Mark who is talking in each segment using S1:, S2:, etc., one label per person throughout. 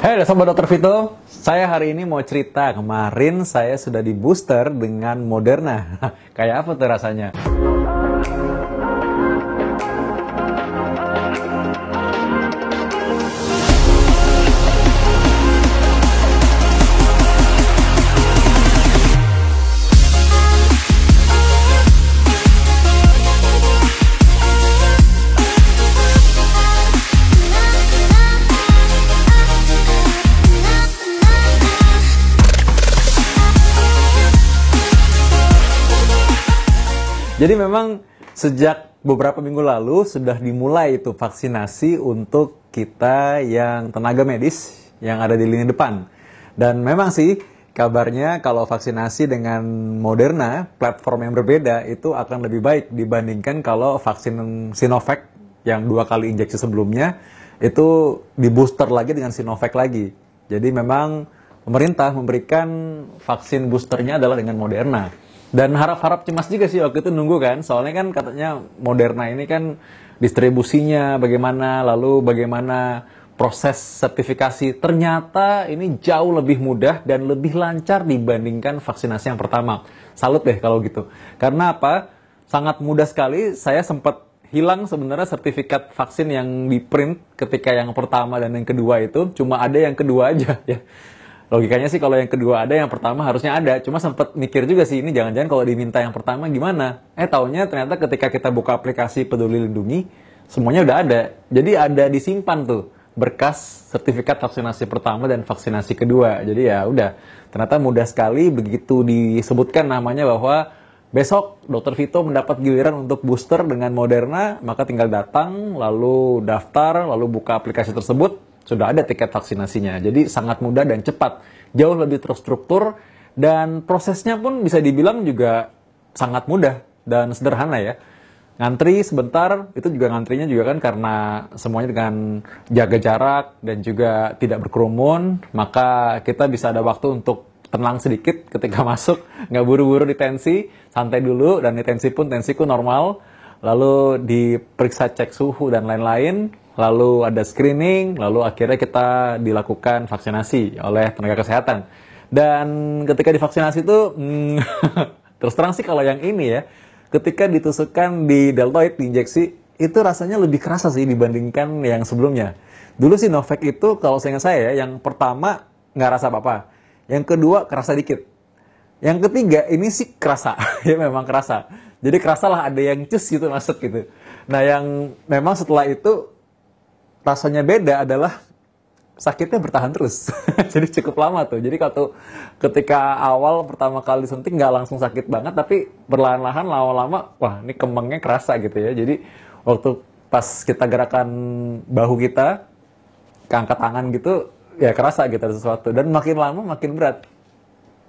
S1: Hai Sobat Dr. Vito, saya hari ini mau cerita. Kemarin saya sudah di booster dengan Moderna. Kayak apa tuh rasanya? Jadi memang sejak beberapa minggu lalu sudah dimulai itu vaksinasi untuk kita yang tenaga medis yang ada di lini depan. Dan memang sih kabarnya kalau vaksinasi dengan Moderna, platform yang berbeda itu akan lebih baik dibandingkan kalau vaksin Sinovac yang 2 kali injeksi sebelumnya itu di booster lagi dengan Sinovac lagi. Jadi memang pemerintah memberikan vaksin boosternya adalah dengan Moderna. Dan harap-harap cemas juga sih waktu itu nunggu kan, soalnya kan katanya Moderna ini kan distribusinya bagaimana, lalu bagaimana proses sertifikasi. Ternyata ini jauh lebih mudah dan lebih lancar dibandingkan vaksinasi yang pertama. Salut deh kalau gitu. Karena apa? Sangat mudah sekali, saya sempat hilang sebenarnya sertifikat vaksin yang di print ketika yang pertama dan yang kedua itu, cuma ada yang kedua aja ya. Logikanya sih kalau yang kedua ada, yang pertama harusnya ada. Cuma sempat mikir juga sih, ini jangan-jangan kalau diminta yang pertama gimana? Taunya ternyata ketika kita buka aplikasi Peduli Lindungi, semuanya udah ada. Jadi ada disimpan tuh berkas sertifikat vaksinasi pertama dan vaksinasi kedua. Jadi ya udah, ternyata mudah sekali begitu disebutkan namanya bahwa besok Dr. Vito mendapat giliran untuk booster dengan Moderna, maka tinggal datang, lalu daftar, lalu buka aplikasi tersebut. Sudah ada tiket vaksinasinya. Jadi sangat mudah dan cepat. Jauh lebih terstruktur dan prosesnya pun bisa dibilang juga sangat mudah dan sederhana ya. Ngantri sebentar, itu juga ngantrinya juga kan karena semuanya dengan jaga jarak dan juga tidak berkerumun, maka kita bisa ada waktu untuk tenang sedikit ketika masuk, nggak buru-buru ditensi, santai dulu, dan tensi pun tensiku normal, lalu diperiksa cek suhu dan lain-lain, lalu ada screening, lalu akhirnya kita dilakukan vaksinasi oleh tenaga kesehatan. Dan ketika divaksinasi itu, terus terang sih kalau yang ini ya, ketika ditusukkan di deltoid, diinjeksi, itu rasanya lebih kerasa sih dibandingkan yang sebelumnya. Dulu sih Sinovac itu, kalau seingat saya, yang pertama nggak rasa apa-apa. Yang kedua kerasa dikit. Yang ketiga ini sih kerasa, ya memang kerasa. Jadi kerasa lah ada yang cus gitu masuk gitu. Nah yang memang setelah itu, rasanya beda adalah sakitnya bertahan terus. Jadi cukup lama tuh. Jadi kalau ketika awal pertama kali suntik nggak langsung sakit banget, tapi perlahan-lahan lama-lama, wah ini kembangnya kerasa gitu ya. Jadi waktu pas kita gerakan bahu kita, keangkat tangan gitu, ya kerasa gitu ada sesuatu. Dan makin lama makin berat.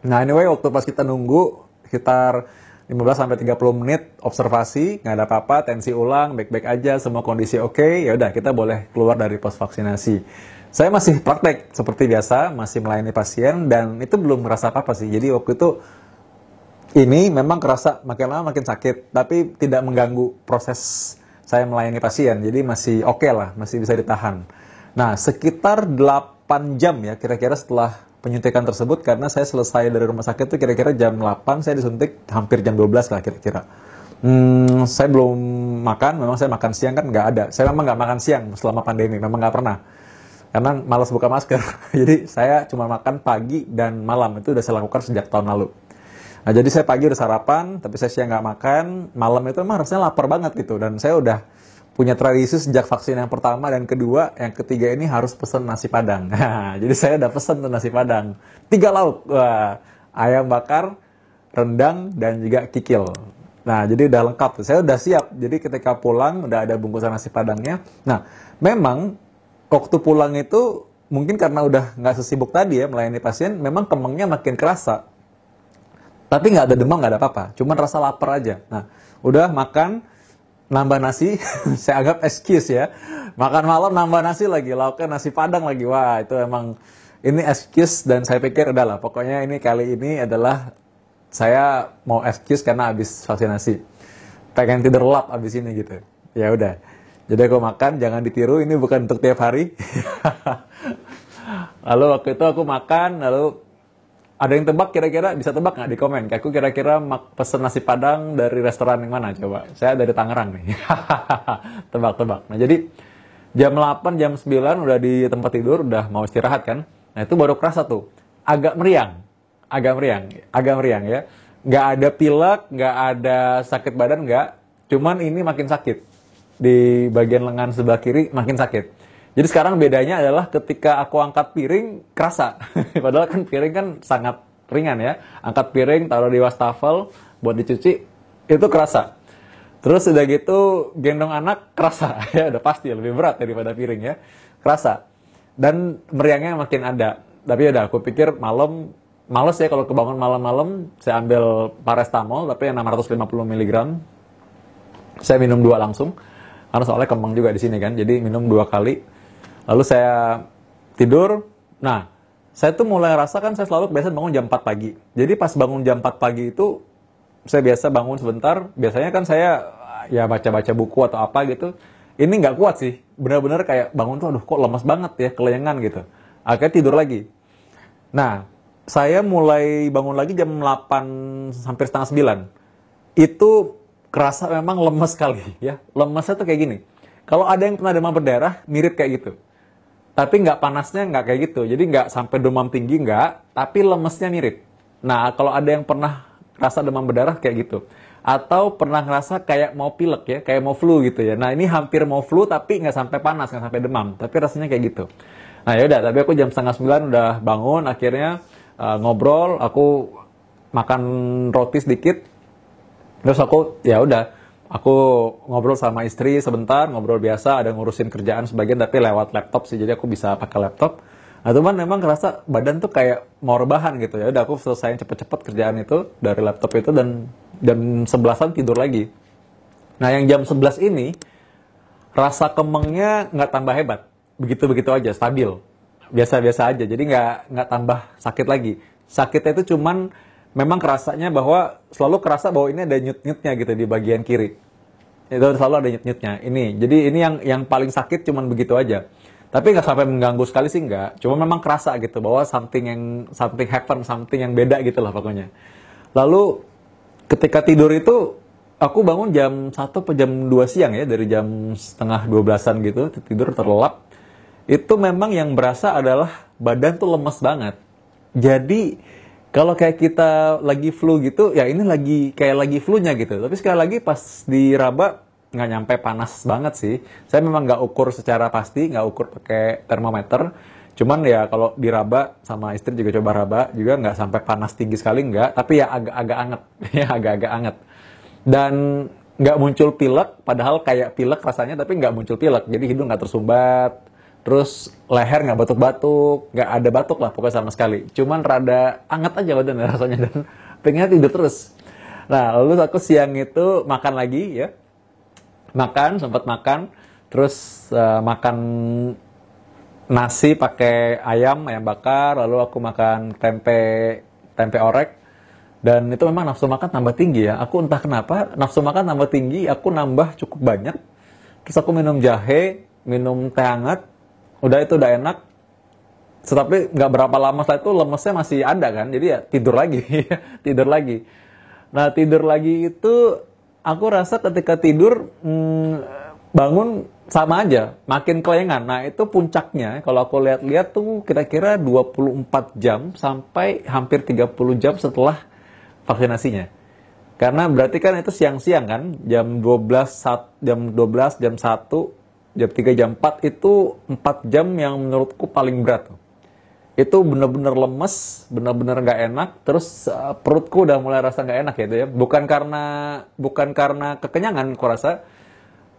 S1: Nah anyway, waktu pas kita nunggu sekitar 15-30 menit observasi, nggak ada apa-apa, tensi ulang, baik-baik aja, semua kondisi oke, ya udah kita boleh keluar dari pos vaksinasi. Saya masih praktek seperti biasa, masih melayani pasien, dan itu belum merasa apa-apa sih. Jadi waktu itu, ini memang kerasa makin lama makin sakit, tapi tidak mengganggu proses saya melayani pasien, jadi masih oke lah, masih bisa ditahan. Nah, sekitar 8 jam ya, kira-kira setelah penyuntikan tersebut, karena saya selesai dari rumah sakit itu kira-kira jam 8, saya disuntik hampir jam 12 lah kira-kira. Saya belum makan, memang saya makan siang kan nggak ada. Saya memang nggak makan siang selama pandemi, memang nggak pernah. Karena malas buka masker. Jadi saya cuma makan pagi dan malam, itu udah saya lakukan sejak tahun lalu. Nah jadi saya pagi udah sarapan, tapi saya siang nggak makan, malam itu memang harusnya lapar banget gitu. Dan saya udah punya tradisi sejak vaksin yang pertama dan kedua, yang ketiga ini harus pesen nasi padang. Nah, jadi saya udah pesen tuh nasi padang. 3 lauk, wah, ayam bakar, rendang, dan juga kikil. Nah, jadi udah lengkap tuh. Saya udah siap. Jadi ketika pulang, udah ada bungkusan nasi padangnya. Nah, memang waktu pulang itu, mungkin karena udah nggak sesibuk tadi ya melayani pasien, memang kembangnya makin kerasa. Tapi nggak ada demam, nggak ada apa-apa. Cuma rasa lapar aja. Nah, udah makan, nambah nasi, saya anggap excuse ya. Makan malam nambah nasi lagi, lauknya nasi padang lagi. Wah, itu emang ini excuse dan saya pikir udahlah. Pokoknya ini kali ini adalah saya mau excuse karena habis vaksinasi. Pengen tidur lap habis ini gitu. Ya udah. Jadi aku makan, jangan ditiru, ini bukan untuk tiap hari. Lalu waktu itu aku makan, lalu ada yang tebak kira-kira, bisa tebak nggak di komen? Kayak aku kira-kira pesen nasi Padang dari restoran yang mana coba? Saya dari Tangerang nih. Tebak-tebak. Nah jadi jam 8, jam 9 udah di tempat tidur, udah mau istirahat kan. Nah itu baru kerasa tuh, agak meriang. Agak meriang ya. Nggak ada pilek, nggak ada sakit badan, nggak. Cuman ini makin sakit. Di bagian lengan sebelah kiri makin sakit. Jadi sekarang bedanya adalah ketika aku angkat piring, kerasa. Padahal kan piring kan sangat ringan ya. Angkat piring, taruh di wastafel, buat dicuci, itu kerasa. Terus udah gitu, gendong anak, kerasa. Ya udah pasti, lebih berat daripada piring ya. Kerasa. Dan meriangnya makin ada. Tapi udah, aku pikir malam, males ya kalau kebangun malam-malam, saya ambil paracetamol, tapi yang 650 mg. Saya minum 2 langsung. Karena soalnya kembang juga di sini kan, jadi minum 2 kali. Lalu saya tidur. Nah, saya tuh mulai rasakan saya selalu biasa bangun jam 4 pagi. Jadi pas bangun jam 4 pagi itu, saya biasa bangun sebentar. Biasanya kan saya ya baca-baca buku atau apa gitu. Ini nggak kuat sih. Benar-benar kayak bangun tuh, aduh kok lemas banget ya, kelengan gitu. Akhirnya tidur lagi. Nah, saya mulai bangun lagi jam 8, hampir setengah 9. Itu kerasa memang lemes sekali ya. Lemesnya tuh kayak gini. Kalau ada yang pernah demam berdarah, mirip kayak gitu. Tapi nggak panasnya nggak kayak gitu. Jadi nggak sampai demam tinggi nggak, tapi lemesnya mirip. Nah, kalau ada yang pernah rasa demam berdarah kayak gitu. Atau pernah ngerasa kayak mau pilek ya, kayak mau flu gitu ya. Nah, ini hampir mau flu tapi nggak sampai panas, nggak sampai demam. Tapi rasanya kayak gitu. Nah, yaudah. Tapi aku jam setengah 9 udah bangun. Akhirnya ngobrol. Aku makan roti sedikit. Terus aku, ya udah. Aku ngobrol sama istri sebentar, ngobrol biasa, ada ngurusin kerjaan sebagian tapi lewat laptop sih, jadi aku bisa pakai laptop. Nah, cuman memang kerasa badan tuh kayak mau rebahan gitu ya. Udah aku selesaiin cepet-cepet kerjaan itu dari laptop itu dan jam 11-an tidur lagi. Nah, yang jam 11 ini rasa kemengnya nggak tambah hebat. Begitu-begitu aja, stabil. Biasa-biasa aja, jadi nggak tambah sakit lagi. Sakitnya itu cuman memang kerasanya bahwa selalu kerasa bahwa ini ada nyut-nyutnya gitu di bagian kiri. Itu selalu ada nyut-nyutnya. Ini. Jadi ini yang paling sakit cuman begitu aja. Tapi nggak sampai mengganggu sekali sih nggak. Cuma memang kerasa gitu bahwa something happen, something yang beda gitu lah pokoknya. Lalu ketika tidur itu aku bangun jam 1 atau jam 2 siang ya, dari jam setengah 12-an gitu, tidur terlelap. Itu memang yang berasa adalah badan tuh lemes banget. Jadi kalau kayak kita lagi flu gitu, ya ini kayak lagi flu-nya gitu. Tapi sekali lagi pas diraba, nggak nyampe panas banget sih. Saya memang nggak ukur secara pasti, nggak ukur pakai termometer. Cuman ya kalau diraba, sama istri juga coba raba, juga nggak sampai panas tinggi sekali, nggak. Tapi ya agak-agak anget, ya agak-agak anget. Dan nggak muncul pilek, padahal kayak pilek rasanya, tapi nggak muncul pilek. Jadi hidung nggak tersumbat. Terus leher nggak batuk-batuk, nggak ada batuk lah pokoknya sama sekali. Cuman rada anget aja badan rasanya dan pengennya tidur terus. Nah, lalu aku siang itu makan lagi ya. Sempat makan. Terus makan nasi pakai ayam bakar. Lalu aku makan tempe orek. Dan itu memang nafsu makan tambah tinggi ya. Aku entah kenapa nafsu makan tambah tinggi, aku nambah cukup banyak. Terus aku minum jahe, minum teh hangat. Udah itu udah enak. Tapi nggak berapa lama setelah itu lemesnya masih ada kan. Jadi ya tidur lagi. Tidur lagi. Nah tidur lagi itu aku rasa ketika tidur bangun sama aja. Makin kelengan. Nah itu puncaknya. Kalau aku lihat-lihat tuh kira-kira 24 jam sampai hampir 30 jam setelah vaksinasinya. Karena berarti kan itu siang-siang kan. Jam 12, jam 1. Jam 3, jam 4 itu 4 jam yang menurutku paling berat. Itu bener-bener lemes, bener-bener nggak enak, terus perutku udah mulai rasa nggak enak gitu ya. Bukan karena kekenyangan, aku rasa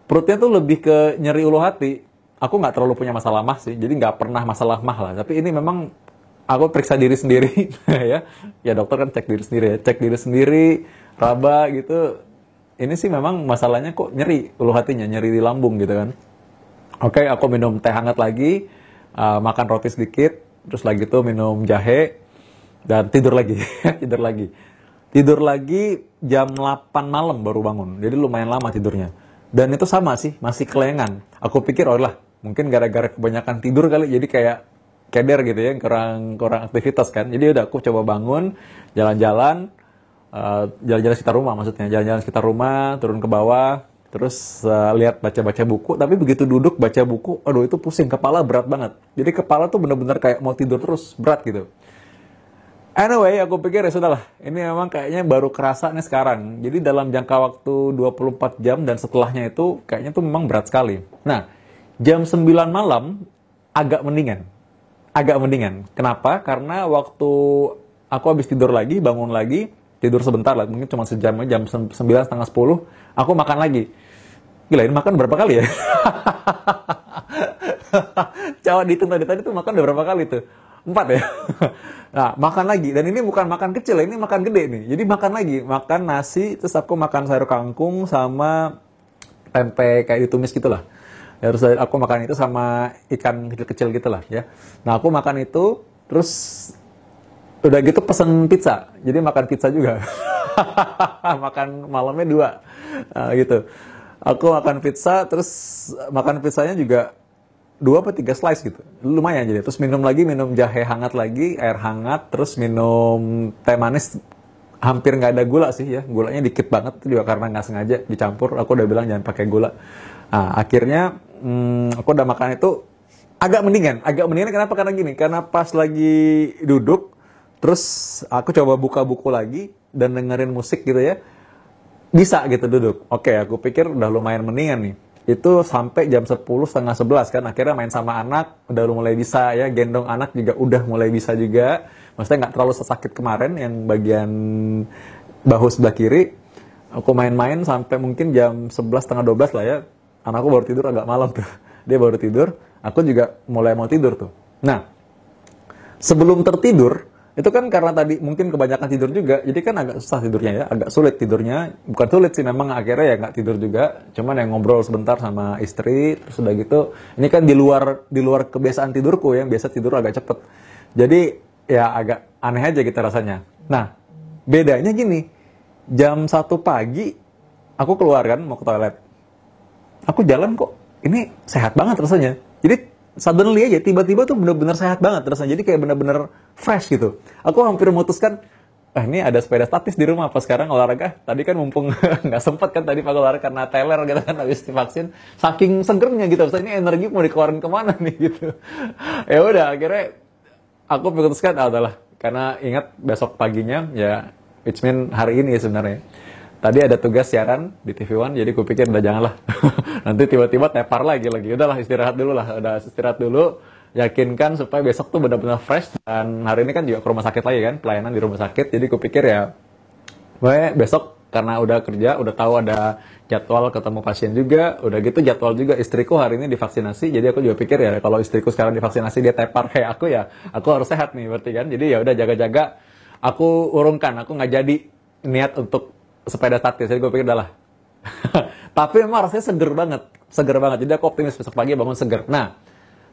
S1: perutnya tuh lebih ke nyeri ulu hati. Aku nggak terlalu punya masalah mah sih, jadi nggak pernah masalah mah lah. Tapi ini memang aku periksa diri sendiri ya. Ya dokter kan cek diri sendiri ya, cek diri sendiri, raba gitu. Ini sih memang masalahnya kok nyeri ulu hatinya, nyeri di lambung gitu kan. Oke, aku minum teh hangat lagi, makan roti sedikit, terus lagi tuh minum jahe, dan tidur lagi. Tidur lagi jam 8 malam baru bangun, jadi lumayan lama tidurnya. Dan itu sama sih, masih kelengan. Aku pikir, oh lah, mungkin gara-gara kebanyakan tidur kali, jadi kayak keder gitu ya, kurang aktivitas kan. Jadi udah aku coba bangun, jalan-jalan, jalan-jalan sekitar rumah maksudnya, jalan-jalan sekitar rumah, turun ke bawah, terus lihat baca-baca buku. Tapi begitu duduk baca buku, aduh itu pusing, kepala berat banget. Jadi kepala tuh bener-bener kayak mau tidur terus, berat gitu. Anyway, aku pikir ya sudahlah, ini memang kayaknya baru kerasa nih sekarang. Jadi dalam jangka waktu 24 jam dan setelahnya itu kayaknya tuh memang berat sekali. Nah, jam 9 malam agak mendingan. Agak mendingan. Kenapa? Karena waktu aku habis tidur lagi, bangun lagi, tidur sebentar lah, mungkin cuma sejam, jam 9, setengah 10, aku makan lagi. Gila, ini makan berapa kali ya? Coba dihitung tadi tuh makan udah berapa kali tuh? 4 ya? Nah, makan lagi. Dan ini bukan makan kecil ya, ini makan gede nih. Jadi makan lagi. Makan nasi, terus aku makan sayur kangkung sama tempe kayak ditumis gitu lah. Ya, terus aku makan itu sama ikan kecil-kecil gitu lah ya. Nah, aku makan itu, terus udah gitu pesen pizza. Jadi makan pizza juga. Makan malamnya 2. Gitu. Aku makan pizza, terus makan pizzanya juga 2 atau 3 slice gitu. Lumayan jadi. Terus minum lagi, minum jahe hangat lagi, air hangat, terus minum teh manis. Hampir nggak ada gula sih ya. Gulanya dikit banget, itu juga karena nggak sengaja dicampur. Aku udah bilang jangan pakai gula. Nah, akhirnya aku udah makan itu agak mendingan. Agak mendingan kenapa? Karena gini, karena pas lagi duduk, terus aku coba buka buku lagi dan dengerin musik gitu ya. Bisa gitu duduk. Oke, aku pikir udah lumayan mendingan nih. Itu sampai jam 10, setengah 11 kan. Akhirnya main sama anak, udah mulai bisa ya. Gendong anak juga udah mulai bisa juga. Maksudnya nggak terlalu sesakit kemarin yang bagian bahu sebelah kiri. Aku main-main sampai mungkin jam 11, setengah 12 lah ya. Anakku baru tidur agak malam tuh. Dia baru tidur, aku juga mulai mau tidur tuh. Nah, sebelum tertidur, itu kan karena tadi mungkin kebanyakan tidur juga, jadi kan agak susah tidurnya ya, agak sulit tidurnya. Bukan sulit sih, memang akhirnya ya nggak tidur juga, cuman yang ngobrol sebentar sama istri, terus udah gitu, ini kan di luar kebiasaan tidurku ya, biasa tidur agak cepet. Jadi ya agak aneh aja gitu rasanya. Nah, bedanya gini, jam 1 pagi, aku keluar kan, mau ke toilet. Aku jalan kok, ini sehat banget rasanya. Jadi suddenly aja, tiba-tiba tuh bener-bener sehat banget rasanya. Jadi kayak bener-bener fresh gitu. Aku hampir memutuskan, ini ada sepeda statis di rumah, apa sekarang olahraga? Tadi kan mumpung nggak sempet kan tadi pakai olahraga karena teler gitu kan habis divaksin. Saking segernya gitu, ini energi mau dikeluarin kemana nih gitu. Ya udah, akhirnya aku memutuskan, udahlah. Karena ingat besok paginya, ya which mean hari ini sebenarnya. Tadi ada tugas siaran di TV One, jadi gue pikir udah janganlah. Nanti tiba-tiba tepar lagi. Udahlah istirahat dulu lah, udah istirahat dulu. Yakinkan supaya besok tuh benar-benar fresh. Dan hari ini kan juga ke rumah sakit lagi kan, pelayanan di rumah sakit. Jadi gue pikir ya, besok karena udah kerja, udah tahu ada jadwal ketemu pasien juga. Udah gitu jadwal juga istriku hari ini divaksinasi. Jadi aku juga pikir ya, kalau istriku sekarang divaksinasi dia tepar kayak aku ya, aku harus sehat nih berarti kan. Jadi ya udah jaga-jaga. Aku urungkan, aku nggak jadi niat untuk sepeda statis, jadi gue pikir udah lah. Tapi memang rasanya seger banget. Jadi aku optimis besok pagi bangun seger. Nah,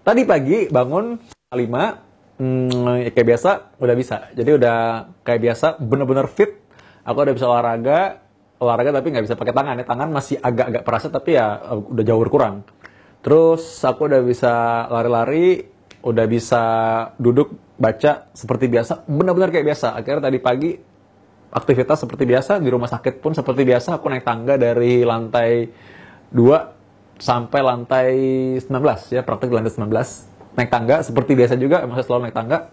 S1: tadi pagi bangun 5, kayak biasa udah bisa. Jadi udah kayak biasa, bener-bener fit. Aku udah bisa olahraga tapi nggak bisa pakai tangan ya. Tangan masih agak-agak perasa tapi ya udah jauh kurang. Terus aku udah bisa lari-lari, udah bisa duduk baca seperti biasa, bener-bener kayak biasa. Akhirnya tadi pagi aktivitas seperti biasa, di rumah sakit pun seperti biasa, aku naik tangga dari lantai 2 sampai lantai 19, ya praktik di lantai 19. Naik tangga, seperti biasa juga, masih selalu naik tangga.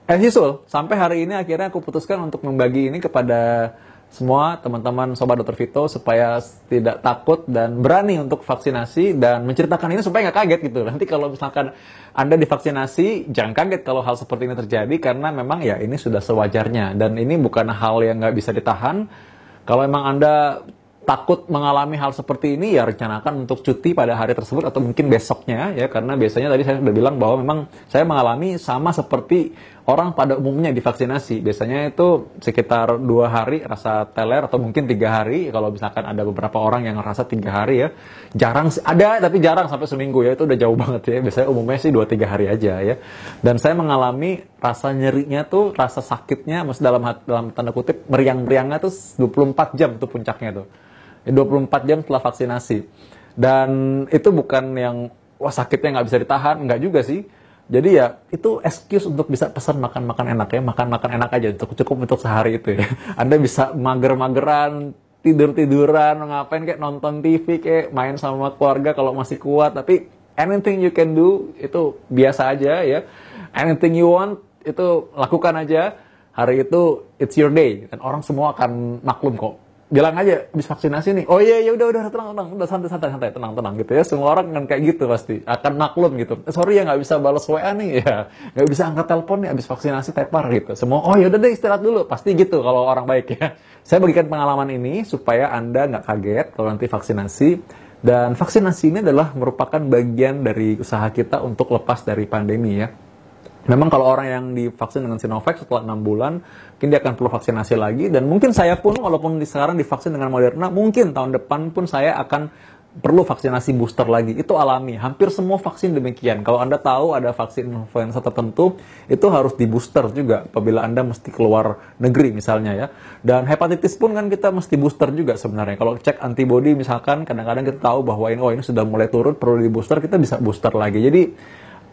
S1: As usual, sampai hari ini akhirnya aku putuskan untuk membagi ini kepada semua teman-teman Sobat Dr. Vito, supaya tidak takut dan berani untuk vaksinasi, dan menceritakan ini supaya nggak kaget gitu. Nanti kalau misalkan Anda divaksinasi, jangan kaget kalau hal seperti ini terjadi, karena memang ya ini sudah sewajarnya, dan ini bukan hal yang nggak bisa ditahan. Kalau memang Anda takut mengalami hal seperti ini, ya rencanakan untuk cuti pada hari tersebut atau mungkin besoknya ya, karena biasanya tadi saya sudah bilang bahwa memang saya mengalami sama seperti orang pada umumnya divaksinasi. Biasanya itu sekitar 2 hari rasa teler atau mungkin 3 hari. Kalau misalkan ada beberapa orang yang ngerasa 3 hari ya, jarang ada, tapi jarang sampai seminggu ya, itu udah jauh banget ya. Biasanya umumnya sih 2-3 hari aja ya. Dan saya mengalami rasa nyerinya tuh, rasa sakitnya, maksud dalam tanda kutip meriang-meriangnya tuh 24 jam tuh puncaknya tuh. 24 jam setelah vaksinasi. Dan itu bukan yang wah sakitnya nggak bisa ditahan, nggak juga sih. Jadi ya itu excuse untuk bisa pesan makan-makan enak ya, makan-makan enak aja cukup untuk sehari itu ya. Anda bisa mager-mageran, tidur-tiduran, ngapain kayak nonton TV, kayak main sama keluarga kalau masih kuat, tapi anything you can do itu biasa aja ya. Anything you want itu lakukan aja. Hari itu it's your day dan orang semua akan maklum kok. Bilang aja habis vaksinasi nih. Oh iya ya udah tenang, udah santai tenang gitu ya. Semua orang kan kayak gitu pasti akan maklum gitu. Sorry ya nggak bisa balas WA nih ya. Nggak bisa angkat telepon nih habis vaksinasi tepar gitu. Semua oh ya udah deh istirahat dulu. Pasti gitu kalau orang baik ya. Saya bagikan pengalaman ini supaya Anda nggak kaget kalau nanti vaksinasi. Dan vaksinasi ini adalah merupakan bagian dari usaha kita untuk lepas dari pandemi ya. Memang kalau orang yang divaksin dengan Sinovac setelah 6 bulan, mungkin dia akan perlu vaksinasi lagi. Dan mungkin saya pun, walaupun sekarang divaksin dengan Moderna, mungkin tahun depan pun saya akan perlu vaksinasi booster lagi. Itu alami. Hampir semua vaksin demikian. Kalau Anda tahu ada vaksin influenza tertentu, itu harus di booster juga apabila Anda mesti keluar negeri misalnya ya. Dan hepatitis pun kan kita mesti booster juga sebenarnya. Kalau cek antibody misalkan, kadang-kadang kita tahu bahwa ini sudah mulai turun, perlu di booster, kita bisa booster lagi. Jadi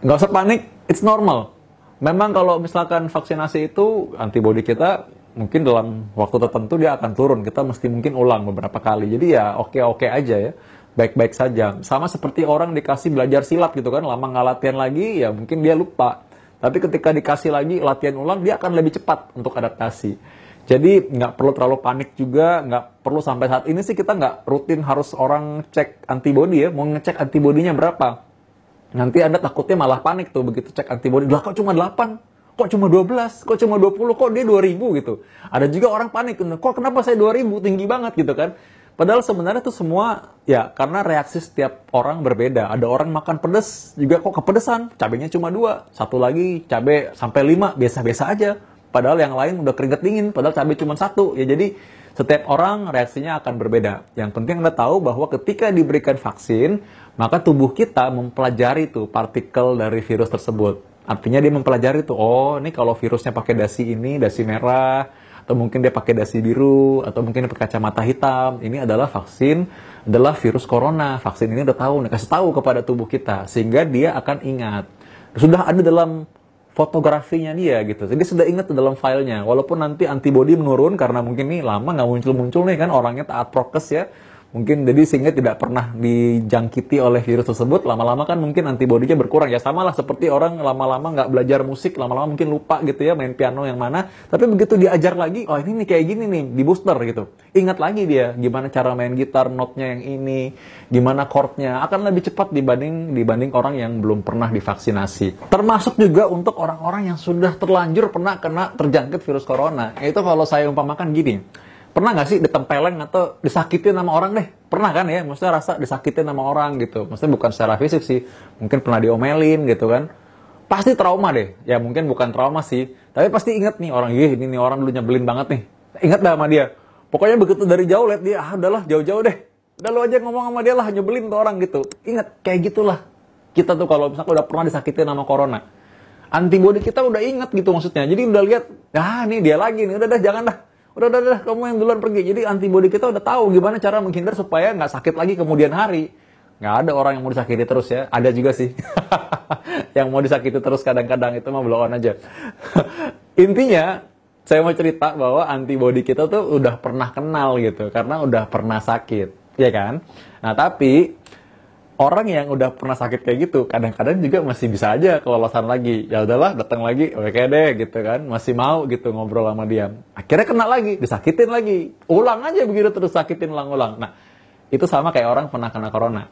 S1: nggak usah panik, it's normal. Memang kalau misalkan vaksinasi itu antibodi kita mungkin dalam waktu tertentu dia akan turun. Kita mesti mungkin ulang beberapa kali. Jadi ya oke-oke aja ya. Baik-baik saja. Sama seperti orang dikasih belajar silat gitu kan. Lama nggak latihan lagi ya mungkin dia lupa. Tapi ketika dikasih lagi latihan ulang dia akan lebih cepat untuk adaptasi. Jadi nggak perlu terlalu panik juga. Nggak perlu sampai saat ini sih kita nggak rutin harus orang cek antibodi ya. Mau ngecek antibodinya berapa. Nanti Anda takutnya malah panik tuh begitu cek antibodi. Lah kok cuma 8? Kok cuma 12? Kok cuma 20? Kok dia 2000 gitu. Ada juga orang panik. Kok kenapa saya 2000? Tinggi banget gitu kan. Padahal sebenarnya tuh semua ya karena reaksi setiap orang berbeda. Ada orang makan pedas juga kok kepedesan. Cabenya cuma 2. Satu lagi cabai sampai 5. Biasa-biasa aja. Padahal yang lain udah keringet dingin. Padahal cabai cuma 1. Ya jadi setiap orang reaksinya akan berbeda. Yang penting Anda tahu bahwa ketika diberikan vaksin, maka tubuh kita mempelajari tuh partikel dari virus tersebut. Artinya dia mempelajari tuh, oh ini kalau virusnya pakai dasi ini, dasi merah, atau mungkin dia pakai dasi biru, atau mungkin dia pakai kacamata hitam. Ini adalah vaksin, adalah virus corona. Vaksin ini udah tahu, kasih tahu kepada tubuh kita, sehingga dia akan ingat. Sudah ada dalam fotografinya dia gitu. Jadi sudah ingat dalam filenya. Walaupun nanti antibodi menurun karena mungkin nih lama nggak muncul-muncul nih kan orangnya taat prokes ya. Mungkin jadi sehingga tidak pernah dijangkiti oleh virus tersebut, lama-lama kan mungkin antibodinya berkurang. Ya sama lah seperti orang lama-lama nggak belajar musik, lama-lama mungkin lupa gitu ya main piano yang mana. Tapi begitu diajar lagi, oh ini nih kayak gini nih, di booster gitu. Ingat lagi dia gimana cara main gitar, notnya yang ini, gimana chordnya. Akan lebih cepat dibanding orang yang belum pernah divaksinasi. Termasuk juga untuk orang-orang yang sudah terlanjur pernah terjangkit virus corona. Itu kalau saya umpamakan gini. Pernah nggak sih ditempeleng atau disakitin sama orang deh? Pernah kan ya? Maksudnya rasa disakitin sama orang gitu. Maksudnya bukan secara fisik sih. Mungkin pernah diomelin gitu kan. Pasti trauma deh. Ya mungkin bukan trauma sih. Tapi pasti inget nih orang. Ini nih orang dulu nyebelin banget nih. Ingat dah sama dia. Pokoknya begitu dari jauh lihat dia. Udahlah jauh-jauh deh. Udah lu aja ngomong sama dia lah. Nyebelin tuh orang gitu. Ingat kayak gitulah. Kita tuh kalau misalnya udah pernah disakitin sama corona. Antibodi kita udah inget gitu maksudnya. Jadi udah lihat. Nih dia lagi nih. Udah jangan dah. Udah, kamu yang duluan pergi. Jadi antibodi kita udah tahu gimana cara menghindar supaya nggak sakit lagi kemudian hari. Nggak ada orang yang mau disakiti terus ya. Ada juga sih. Yang mau disakiti terus kadang-kadang itu mah blow on aja. Intinya, saya mau cerita bahwa antibodi kita tuh udah pernah kenal gitu. Karena udah pernah sakit. Ya kan? Nah, tapi orang yang udah pernah sakit kayak gitu, kadang-kadang juga masih bisa aja kelolosan lagi. Ya udahlah, datang lagi, oke deh gitu kan. Masih mau gitu ngobrol sama dia. Akhirnya kena lagi, disakitin lagi. Ulang aja begitu terus sakitin ulang-ulang. Nah, itu sama kayak orang pernah kena corona.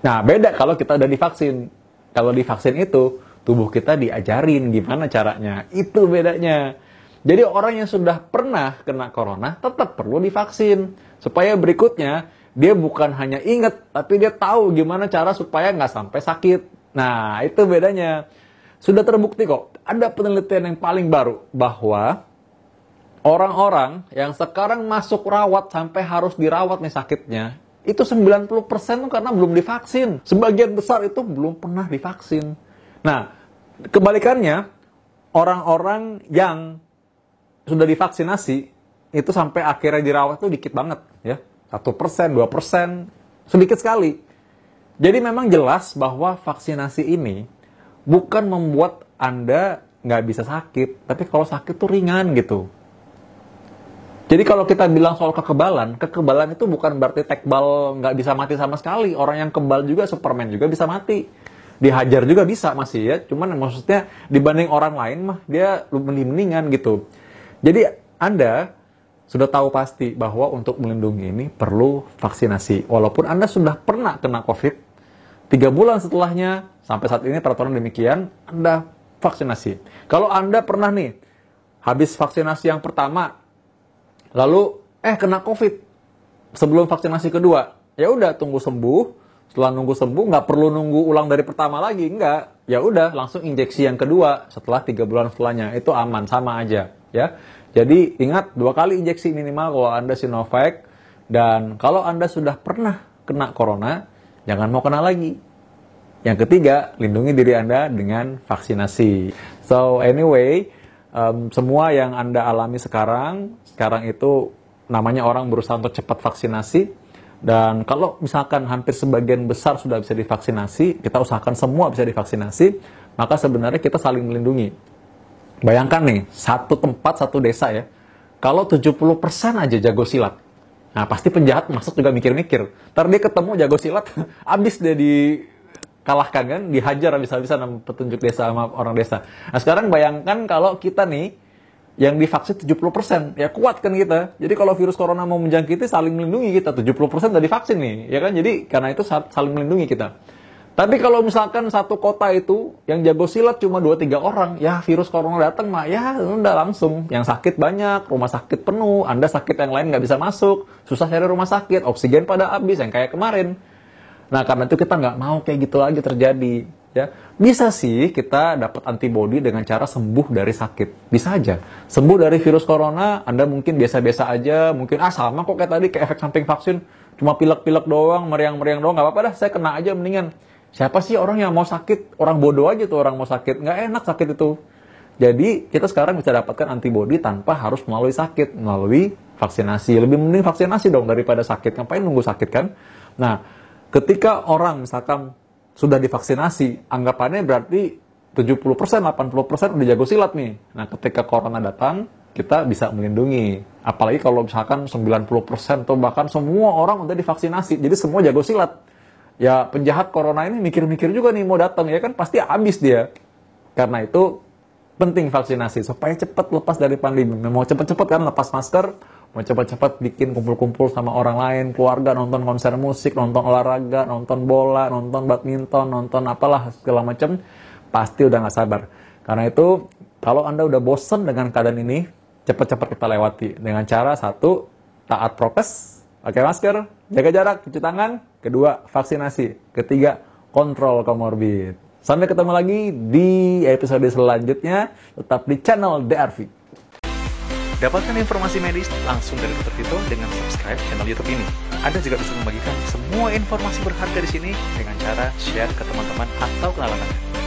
S1: Nah, beda kalau kita udah divaksin. Kalau divaksin itu, tubuh kita diajarin gimana caranya. Itu bedanya. Jadi orang yang sudah pernah kena corona tetap perlu divaksin. Supaya berikutnya, dia bukan hanya ingat, tapi dia tahu gimana cara supaya nggak sampai sakit. Nah, itu bedanya. Sudah terbukti kok, ada penelitian yang paling baru, bahwa orang-orang yang sekarang masuk rawat sampai harus dirawat nih sakitnya, itu 90% tuh karena belum divaksin. Sebagian besar itu belum pernah divaksin. Nah, kebalikannya, orang-orang yang sudah divaksinasi, itu sampai akhirnya dirawat tuh dikit banget, ya. 1%, 2%, sedikit sekali. Jadi memang jelas bahwa vaksinasi ini bukan membuat Anda nggak bisa sakit, tapi kalau sakit tuh ringan gitu. Jadi kalau kita bilang soal kekebalan itu bukan berarti tekbal nggak bisa mati sama sekali. Orang yang kebal juga, Superman juga bisa mati. Dihajar juga bisa masih ya. Cuman maksudnya dibanding orang lain mah dia mendingan gitu. Jadi Anda sudah tahu pasti bahwa untuk melindungi ini perlu vaksinasi. Walaupun Anda sudah pernah kena COVID, 3 bulan setelahnya, sampai saat ini peraturan demikian, Anda vaksinasi. Kalau Anda pernah nih, habis vaksinasi yang pertama, lalu kena COVID sebelum vaksinasi kedua, ya udah tunggu sembuh. Setelah nunggu sembuh, nggak perlu nunggu ulang dari pertama lagi, nggak. Ya udah langsung injeksi yang kedua setelah 3 bulan setelahnya, itu aman sama aja, ya. Jadi ingat 2 kali injeksi minimal kalau Anda Sinovac, dan kalau Anda sudah pernah kena corona, jangan mau kena lagi. Yang ketiga, lindungi diri Anda dengan vaksinasi. So anyway, semua yang Anda alami sekarang itu namanya orang berusaha untuk cepat vaksinasi. Dan kalau misalkan hampir sebagian besar sudah bisa divaksinasi, kita usahakan semua bisa divaksinasi, maka sebenarnya kita saling melindungi. Bayangkan nih, satu tempat, satu desa ya, kalau 70% aja jago silat, nah pasti penjahat masuk juga mikir-mikir. Ntar dia ketemu jago silat, abis dia dikalahkan kan, dihajar habis-habisan sama petunjuk desa sama orang desa. Nah sekarang bayangkan kalau kita nih, yang divaksin 70%, ya kuat kan kita. Jadi kalau virus corona mau menjangkiti, saling melindungi kita. 70% udah divaksin nih, ya kan? Jadi karena itu saling melindungi kita. Tapi kalau misalkan satu kota itu, yang jago silat cuma 2-3 orang, ya virus corona datang mah, ya udah langsung. Yang sakit banyak, rumah sakit penuh, Anda sakit yang lain nggak bisa masuk, susah cari rumah sakit, oksigen pada habis, yang kayak kemarin. Nah karena itu kita nggak mau kayak gitu lagi terjadi. Ya, bisa sih kita dapat antibodi dengan cara sembuh dari sakit. Bisa aja. Sembuh dari virus corona, Anda mungkin biasa-biasa aja, mungkin sama kok kayak tadi, kayak efek samping vaksin, cuma pilek-pilek doang, meriang-meriang doang, nggak apa-apa dah, saya kena aja mendingan. Siapa sih orang yang mau sakit? Orang bodoh aja tuh orang mau sakit. Nggak enak sakit itu. Jadi, kita sekarang bisa dapatkan antibodi tanpa harus melalui sakit, melalui vaksinasi. Lebih mending vaksinasi dong daripada sakit. Ngapain nunggu sakit kan? Nah, ketika orang misalkan sudah divaksinasi, anggapannya berarti 70%, 80% udah jago silat nih. Nah, ketika corona datang, kita bisa melindungi. Apalagi kalau misalkan 90% atau bahkan semua orang udah divaksinasi, jadi semua jago silat. Ya, penjahat corona ini mikir-mikir juga nih mau datang, ya kan pasti habis dia. Karena itu penting vaksinasi supaya cepat lepas dari pandemi. Mau cepat-cepat kan lepas masker, mau cepat-cepat bikin kumpul-kumpul sama orang lain, keluarga, nonton konser musik, nonton olahraga, nonton bola, nonton badminton, nonton apalah segala macam, pasti udah nggak sabar. Karena itu, kalau Anda udah bosen dengan keadaan ini, cepat-cepat kita lewati. Dengan cara, 1, taat prokes, pakai masker, jaga jarak, cuci tangan. 2, vaksinasi. 3, kontrol komorbid. Sampai ketemu lagi di episode selanjutnya, tetap di channel DRV.
S2: Dapatkan informasi medis langsung dari Dr. Vito dengan subscribe channel YouTube ini. Anda juga bisa membagikan semua informasi berharga di sini dengan cara share ke teman-teman atau kenalan Anda.